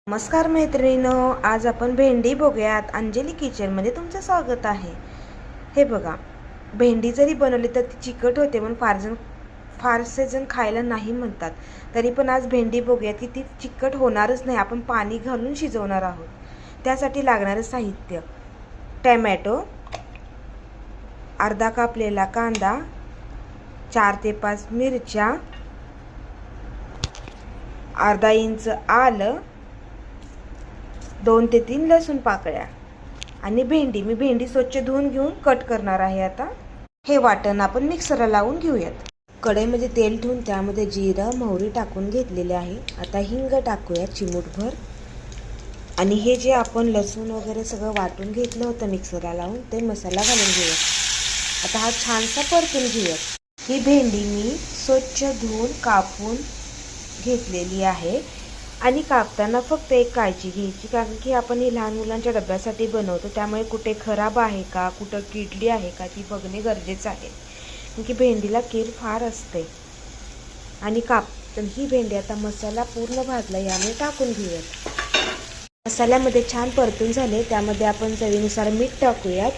नमस्कार मैत्रिणींनो, आज आपण भेंडी बघूयात. अंजली किचनमध्ये तुमचं स्वागत आहे. हे बघा, भेंडी जरी बनवली तर ती चिकट होते म्हणून फारसे जण खायला नाही म्हणतात. तरी पण आज भेंडी बघूयात की ती चिकट होणारच नाही. आपण पाणी घालून शिजवणार आहोत. त्यासाठी लागणारं साहित्य: टॅमॅटो, अर्धा कापलेला कांदा, 4 ते 5 मिरच्या, अर्धा इंच आलं, 2 ते 3 लसूण पाकळ्या आणि मी भेंडी स्वच्छ धुवून घेऊन कट करणार आहे. आता हे वाटण आपण मिक्सरला लावून घेऊयात. कढईमध्ये तेल ठेवून त्यामध्ये जिरं मोहरी टाकून घेतलेले आहे. आता हिंग टाकूयात चिमूटभर. आणि हे जे आपण लसूण वगैरे सगळं वाटून घेतलं होतं मिक्सरला लावून, ते मसाला घालून घेऊयात. आता हा छानसा परतून घेऊयात. ही भेंडी मी स्वच्छ धुवून कापून घेतलेली आहे. आणि कापताना फक्त एक काळजी घ्यायची, कारण की आपण ही लहान मुलांच्या डब्यासाठी बनवतो, त्यामुळे कुठे खराब आहे का, कुठं किडली आहे का, ती बघणे गरजेचं आहे. कारण की भेंडीला कीड फार असते. आणि ही भेंडी आता मसाला पूर्ण भाजला यामुळे टाकून घेऊयात. मसाल्यामध्ये छान परतून झाले, त्यामध्ये आपण चवीनुसार मीठ टाकूयात.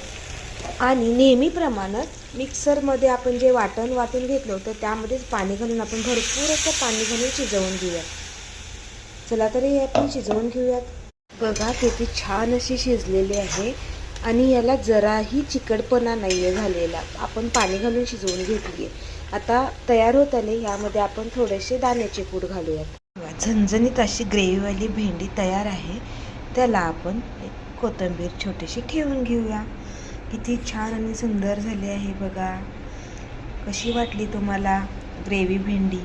आणि नेहमीप्रमाणे मिक्सरमध्ये आपण जे वाटण वाटून घेतलं होतं त्यामध्येच पाणी घालून आपण भरपूर असं पाणी घालून शिजवून घेऊयात. चला तर हे आपण शिजवून घेऊयात. बघा, किती छान अशी शिजलेली आहे आणि याला जराही चिकटपणा नाही आहे झालेला. आपण पाणी घालून शिजवून घेतली आहे. आता तयार होत आले. यामध्ये आपण थोडेसे दाण्याचे कूट घालूयात. झणझणीत अशी ग्रेव्हीवाली भेंडी तयार आहे. त्याला आपण कोथिंबीर छोटीशी ठेवून घेऊया. किती छान आणि सुंदर झाली आहे बघा. कशी वाटली तुम्हाला ग्रेव्ही भेंडी?